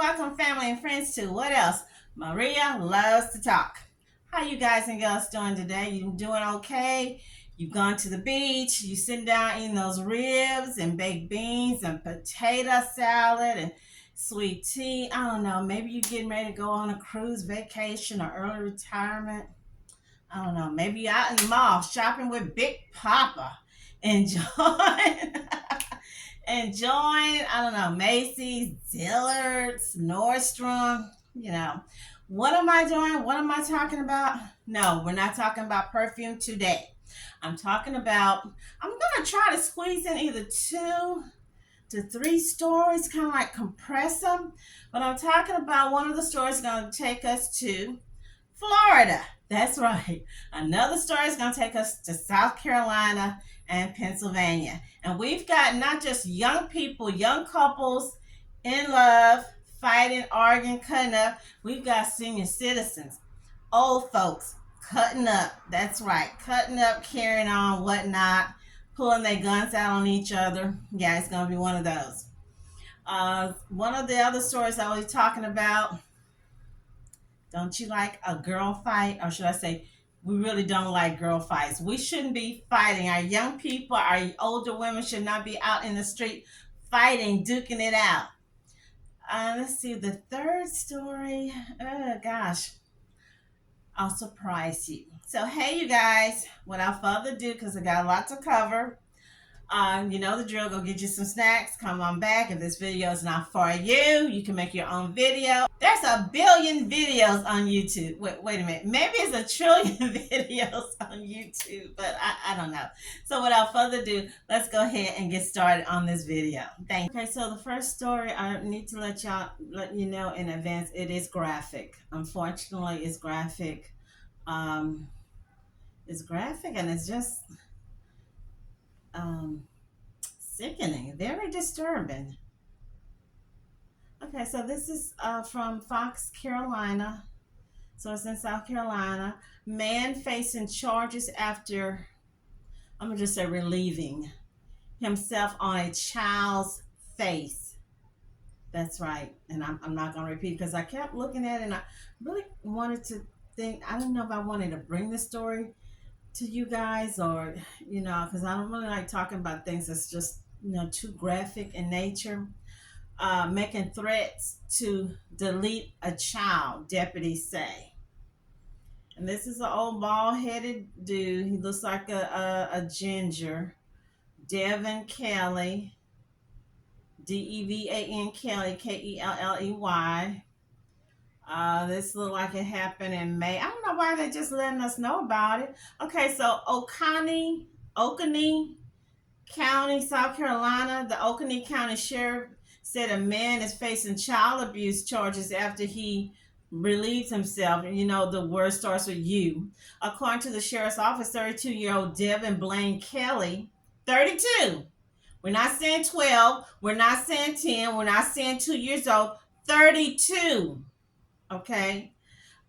welcome family and friends to What Else? Maria Loves to Talk. How you guys and girls doing today? You doing okay? You've gone to the beach, you sitting down eating those ribs and baked beans and potato salad and sweet tea. I don't know, maybe you're getting ready to go on a cruise vacation or early retirement. I don't know, maybe you're out in the mall shopping with Big Papa. Enjoy. I don't know, Macy's, Dillard's, Nordstrom, you know. What am I doing? What am I talking about? No, we're not talking about perfume today. I'm talking about, I'm going to try to squeeze in either 2 to 3 stories, kind of like compress them. But I'm talking about one of the stories going to take us to Florida. That's right. Another story is going to take us to South Carolina and Pennsylvania. And we've got not just young people, young couples in love, fighting, arguing, cutting up. We've got senior citizens, old folks cutting up. That's right. Cutting up, carrying on, whatnot, pulling their guns out on each other. Yeah, it's going to be one of those. One of the other stories I was talking about, don't you like a girl fight? Or should I say, we really don't like girl fights. We shouldn't be fighting. Our young people, our older women should not be out in the street fighting, duking it out. Let's see, the third story. Oh, gosh. I'll surprise you. So, hey, you guys, without further ado, because I got a lot to cover, you know the drill. Go get you some snacks. Come on back. If this video is not for you, you can make your own video. There's a billion videos on YouTube. Wait a minute. Maybe it's a trillion videos on YouTube, but I don't know. So without further ado, let's go ahead and get started on this video. Thank you. Okay, so the first story, I need to let you know in advance, it is graphic. Unfortunately, it's graphic. It's graphic and it's just sickening, very disturbing. Okay, so this is from Fox, Carolina. So it's in South Carolina. Man facing charges after, I'm going to just say, relieving himself on a child's face. That's right. And I'm not going to repeat because I kept looking at it and I really wanted to think, I don't know if I wanted to bring the story to you guys or, because I don't really like talking about things that's just, too graphic in nature. Making threats to delete a child, deputies say. And this is an old bald-headed dude. He looks like a ginger. Devan Kelley, Devan Kelley, Kelley. This looked like it happened in May. I don't know why they're just letting us know about it. Okay, so Oconee County, South Carolina, the Oconee County Sheriff said a man is facing child abuse charges after he relieves himself. The word starts with U. According to the sheriff's office, 32-year-old Devan Blaine Kelley, 32. We're not saying 12. We're not saying 10. We're not saying 2 years old. 32. Okay.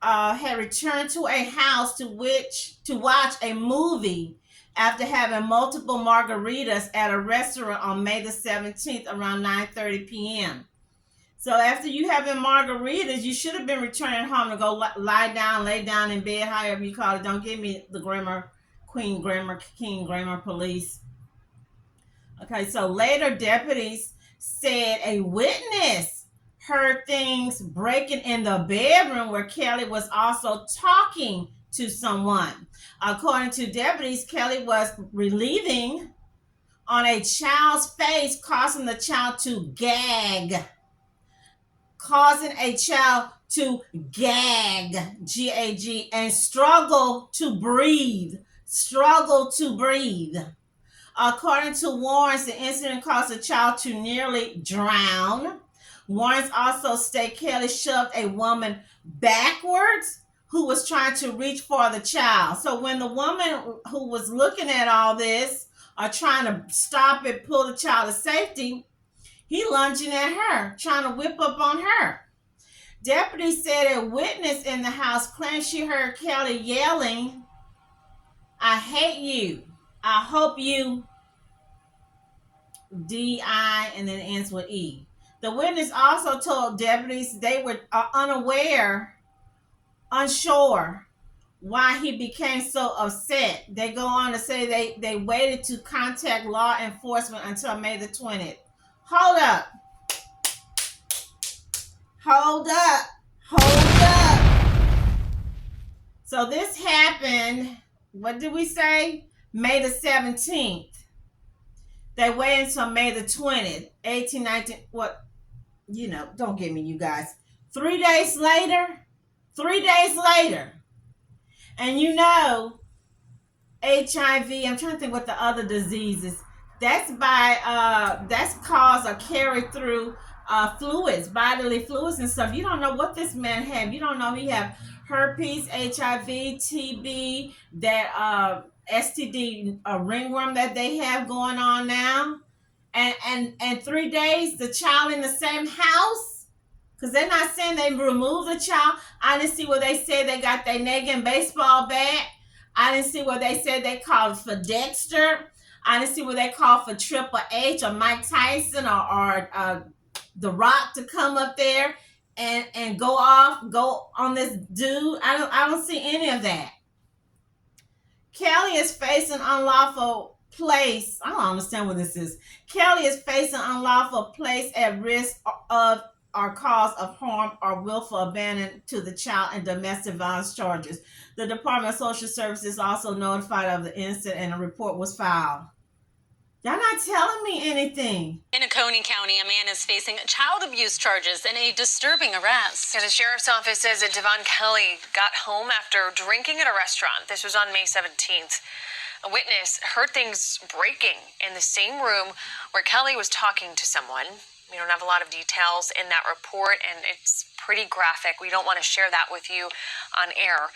Had returned to a house to watch a movie after having multiple margaritas at a restaurant on May the 17th around 9:30 p.m. So after you having margaritas, you should have been returning home to go lay down in bed, however you call it. Don't give me the grammar queen, grammar king, grammar police. Okay, so later deputies said a witness heard things breaking in the bedroom where Kelley was also talking to someone. According to deputies, Kelley was relieving on a child's face, causing the child to gag. G-A-G, and struggle to breathe. According to warrants, the incident caused the child to nearly drown. Warrants also state Kelley shoved a woman backwards who was trying to reach for the child. So when the woman who was looking at all this or trying to stop it, pull the child to safety, he lunging at her, trying to whip up on her. Deputies said a witness in the house claimed she heard Kelley yelling, "I hate you. I hope you," D-I, and then ends with E. The witness also told deputies they were unsure why he became so upset. They go on to say they waited to contact law enforcement until May the 20th. Hold up. Hold up. Hold up. So this happened, what did we say? May the 17th. They waited until May the 20th, 1819. What? Don't get me, you guys. 3 days later, 3 days later, and HIV, I'm trying to think what the other diseases. That's caused or carried through fluids, bodily fluids and stuff. You don't know what this man had. You don't know he have herpes, HIV, TB, that STD ringworm that they have going on now. And 3 days, the child in the same house. Because they're not saying they removed the child. I didn't see where they said they got their nigga and baseball bat. I didn't see where they said they called for Dexter. I didn't see where they called for Triple H or Mike Tyson or The Rock to come up there and go on this dude. I don't see any of that. Kelley is facing unlawful place. I don't understand what this is. Kelley is facing unlawful place at risk of or cause of harm or willful abandon to the child and domestic violence charges. The Department of Social Services also notified of the incident and a report was filed. Y'all not telling me anything. In Oconee County, a man is facing child abuse charges and a disturbing arrest. The sheriff's office says that Devan Kelley got home after drinking at a restaurant. This was on May 17th. A witness heard things breaking in the same room where Kelley was talking to someone. We don't have a lot of details in that report, and it's pretty graphic. We don't want to share that with you on air.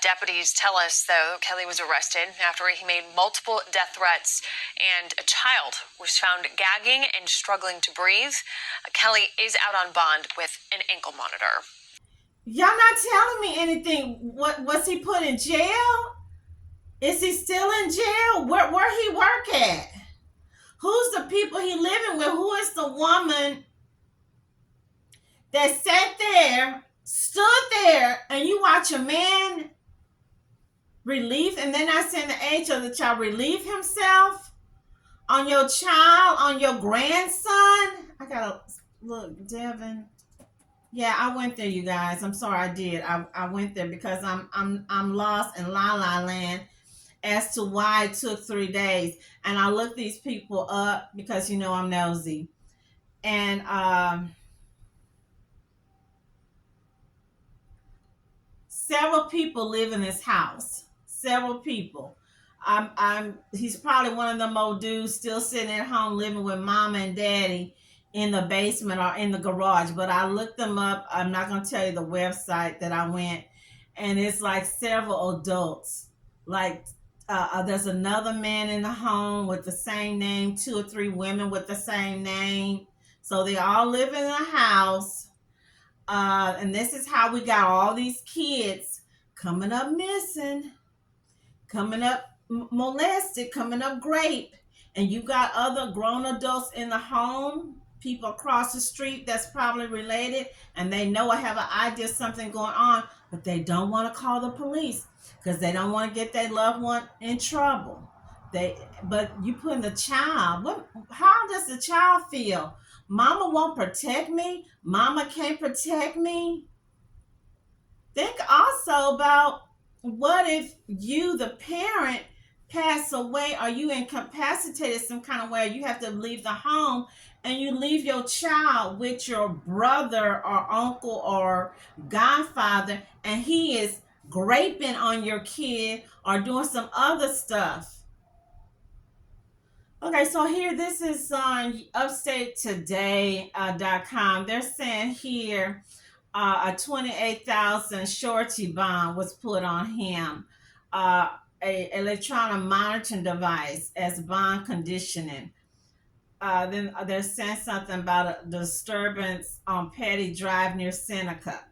Deputies tell us, though, Kelley was arrested after he made multiple death threats, and a child was found gagging and struggling to breathe. Kelley is out on bond with an ankle monitor. Y'all not telling me anything. What was he put in jail? Is he still in jail? Where he work at? Who's the people he living with? Who is the woman that sat there, stood there, and you watch a man relieve, and they're not saying the age of the child, relieve himself on your child, on your grandson? I gotta look, Devan. Yeah, I went there, you guys. I'm sorry, I did. I went there because I'm lost in La La Land as to why it took 3 days. And I looked these people up because I'm nosy. And several people live in this house. Several people. He's probably one of them old dudes still sitting at home living with mama and daddy in the basement or in the garage. But I looked them up. I'm not going to tell you the website that I went. And it's like several adults. Like there's another man in the home with the same name, 2 or 3 women with the same name. So they all live in a house. And this is how we got all these kids coming up missing, coming up molested, coming up raped. And you got other grown adults in the home, people across the street that's probably related, and they know I have an idea something going on, but they don't want to call the police because they don't want to get their loved one in trouble. But you putting the child, how does the child feel? Mama won't protect me. Mama can't protect me. Think also about what if you, the parent, pass away or you incapacitated some kind of way, you have to leave the home and you leave your child with your brother or uncle or godfather and he is graping on your kid or doing some other stuff. Okay, so here, this is on upstatetoday.com. They're saying here a $28,000 surety bond was put on him. A electronic monitoring device as bond conditioning. Then they're saying something about a disturbance on Petty Drive near Seneca.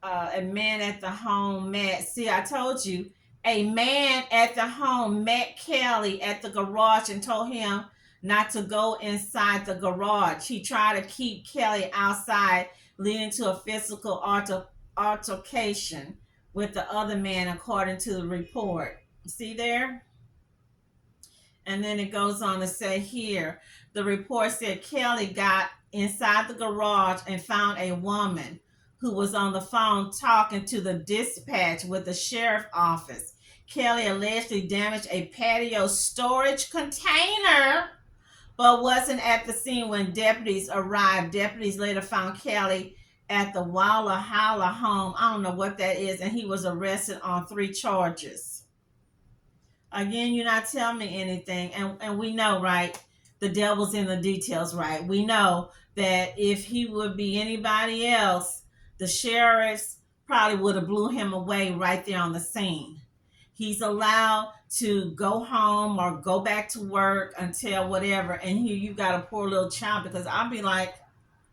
A man at the home met. See, I told you. A man at the home met Kelley at the garage and told him not to go inside the garage. He tried to keep Kelley outside, leading to a physical altercation with the other man, according to the report. See there? And then it goes on to say here, the report said Kelley got inside the garage and found a woman who was on the phone talking to the dispatch with the sheriff office. Kelley allegedly damaged a patio storage container, but wasn't at the scene when deputies arrived. Deputies later found Kelley at the Walla home. I don't know what that is, and he was arrested on 3 charges. Again, you're not telling me anything, and we know, right? The devil's in the details, right? We know that if he would be anybody else, the sheriffs probably would have blew him away right there on the scene. He's allowed to go home or go back to work until whatever, and here you got a poor little child, because I'll be like,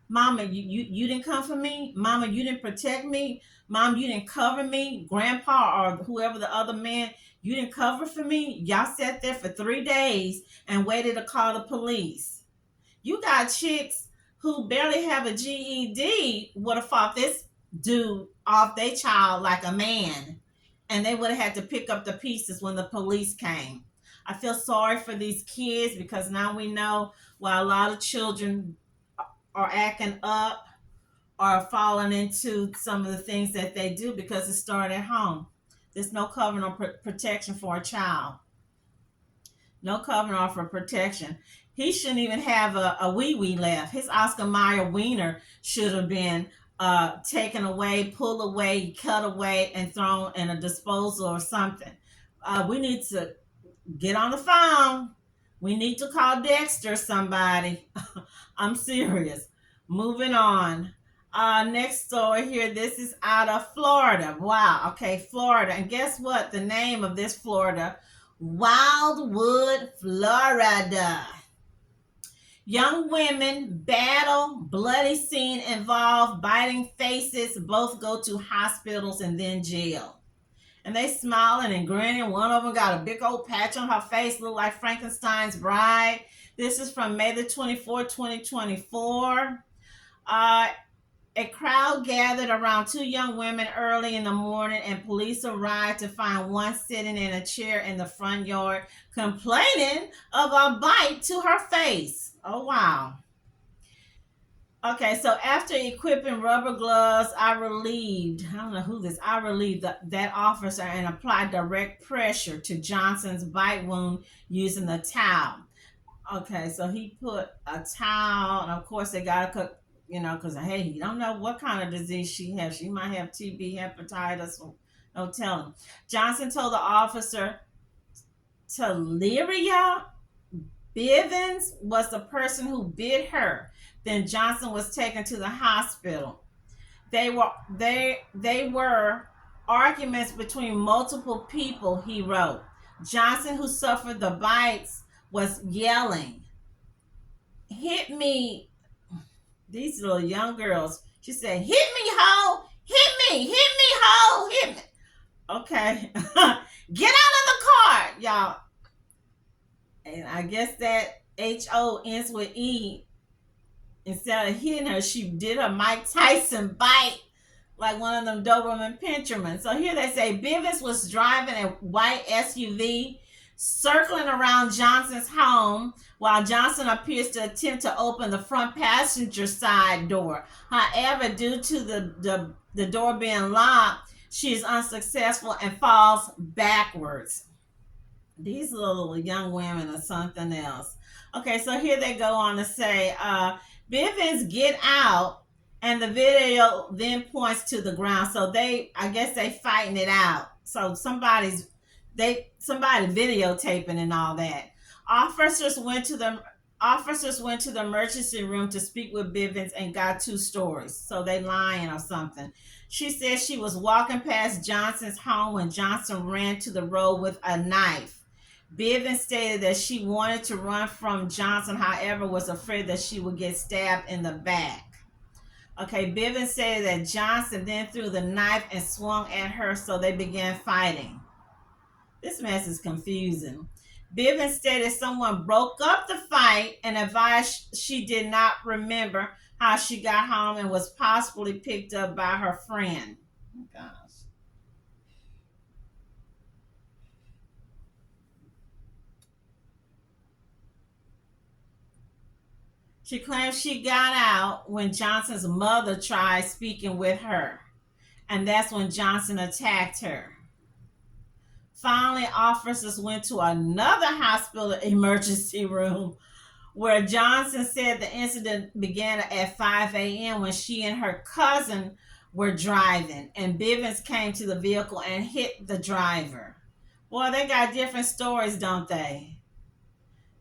Mama, you didn't come for me. Mama, you didn't protect me. Mom, you didn't cover me. Grandpa or whoever the other man, you didn't cover for me. Y'all sat there for 3 days and waited to call the police. You got chicks who barely have a GED would have fought this dude off their child like a man, and they would have had to pick up the pieces when the police came. I feel sorry for these kids, because now we know why a lot of children are acting up or falling into some of the things that they do, because it started at home. There's no covering or protection for a child. No covering or for protection. He shouldn't even have a wee left. His Oscar Mayer wiener should have been taken away, pulled away, cut away, and thrown in a disposal or something. We need to get on the phone. We need to call Dexter, somebody. I'm serious. Moving on. Next story here. This is out of Florida. Wow. Okay, Florida. And guess what? The name of this Florida, Wildwood, Florida. Young women battle, bloody scene involved, biting faces, both go to hospitals and then jail. And they smiling and grinning. One of them got a big old patch on her face, look like Frankenstein's bride. This is from May the 24th, 2024. A crowd gathered around 2 young women early in the morning, and police arrived to find one sitting in a chair in the front yard, complaining of a bite to her face. Oh, wow. Okay, so after equipping rubber gloves, I relieved that officer and applied direct pressure to Johnson's bite wound using the towel. Okay, so he put a towel, and of course they got to cook, because, hey, you don't know what kind of disease she has. She might have TB, hepatitis, no telling. Johnson told the officer Teleria Bivens was the person who bit her. Then Johnson was taken to the hospital. They were arguments between multiple people, he wrote. Johnson, who suffered the bites, was yelling, "Hit me." These little young girls. She said, "Hit me, ho! Hit me, ho! Hit me." Okay. Get out of the car, y'all. And I guess that H-O ends with E. Instead of hitting her, she did a Mike Tyson bite, like one of them Doberman Pinscherman. So here they say Bivens was driving a white SUV, circling around Johnson's home, while Johnson appears to attempt to open the front passenger side door. However, due to the door being locked, she is unsuccessful and falls backwards. These little young women are something else. Okay, so here they go on to say, Bivens get out, and the video then points to the ground. So I guess they fighting it out. So somebody videotaping and all that. Officers went to the emergency room to speak with Bivens and got 2 stories. So they lying or something. She said she was walking past Johnson's home when Johnson ran to the road with a knife. Bivens stated that she wanted to run from Johnson, however, was afraid that she would get stabbed in the back. Okay, Bivens stated that Johnson then threw the knife and swung at her, so they began fighting. This mess is confusing. Bivens stated someone broke up the fight and advised she did not remember how she got home and was possibly picked up by her friend. Oh, gosh. She claims she got out when Johnson's mother tried speaking with her, and that's when Johnson attacked her. Finally, officers went to another hospital emergency room where Johnson said the incident began at 5 a.m. when she and her cousin were driving, and Bivens came to the vehicle and hit the driver. Boy, they got different stories, don't they?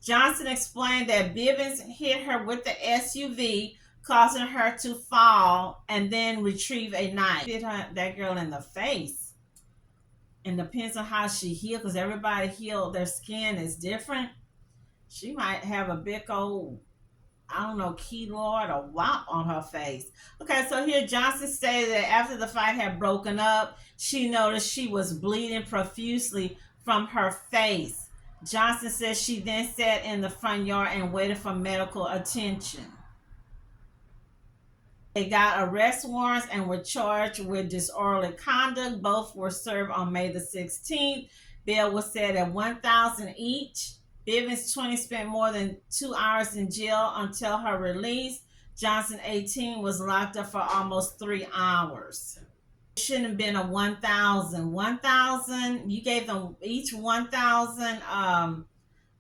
Johnson explained that Bivens hit her with the SUV, causing her to fall and then retrieve a knife. Hit that girl in the face. And depends on how she healed, because everybody healed, their skin is different. She might have a big old, I don't know, keloid or wop on her face. Okay, so here Johnson stated that after the fight had broken up, she noticed she was bleeding profusely from her face. Johnson says she then sat in the front yard and waited for medical attention. They got arrest warrants and were charged with disorderly conduct. Both were served on May the 16th. Bail was set at $1,000 each. Bivens, 20, spent more than 2 hours in jail until her release. Johnson, 18, was locked up for almost 3 hours. It shouldn't have been a $1,000. $1,000, you gave them each $1,000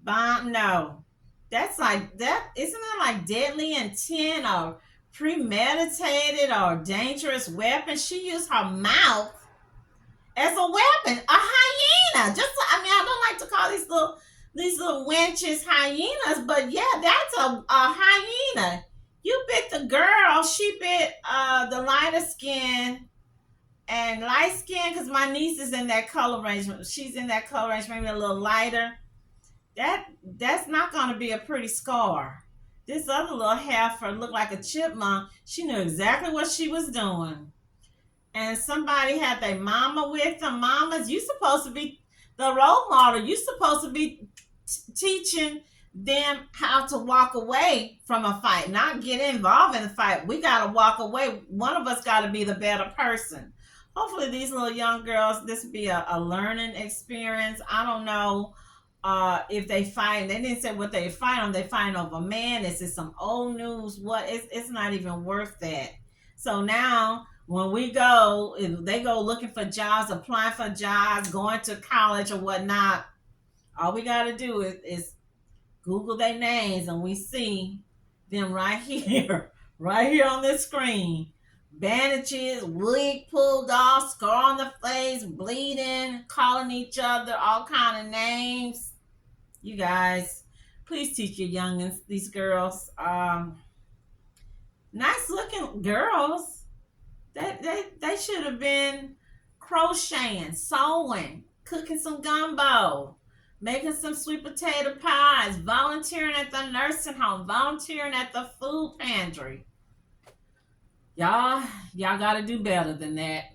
bond? No. That's like, that isn't that like deadly intent or premeditated or dangerous weapon? She used her mouth as a weapon, a hyena. I don't like to call these little wenches hyenas, but yeah, that's a hyena. You bit the girl, she bit the lighter skin and light skin, because my niece is in that color range. She's in that color range, maybe a little lighter. That's not going to be a pretty scar. This other little heifer looked like a chipmunk. She knew exactly what she was doing. And somebody had their mama with them. Mamas, you supposed to be the role model. You supposed to be teaching them how to walk away from a fight, not get involved in the fight. We got to walk away. One of us got to be the better person. Hopefully these little young girls, this be a learning experience. I don't know if they fight. They didn't say what they fight on. They fight over man. Is it some old news? What? It's not even worth that. So now when we go, if they go looking for jobs, applying for jobs, going to college or whatnot, all we got to do is Google their names, and we see them right here, right here on this screen. Bandages, wig pulled off, scar on the face, bleeding, calling each other all kind of names. You guys, please teach your youngins, these girls. Nice looking girls. They should have been crocheting, sewing, cooking some gumbo, making some sweet potato pies, volunteering at the nursing home, volunteering at the food pantry. Y'all got to do better than that.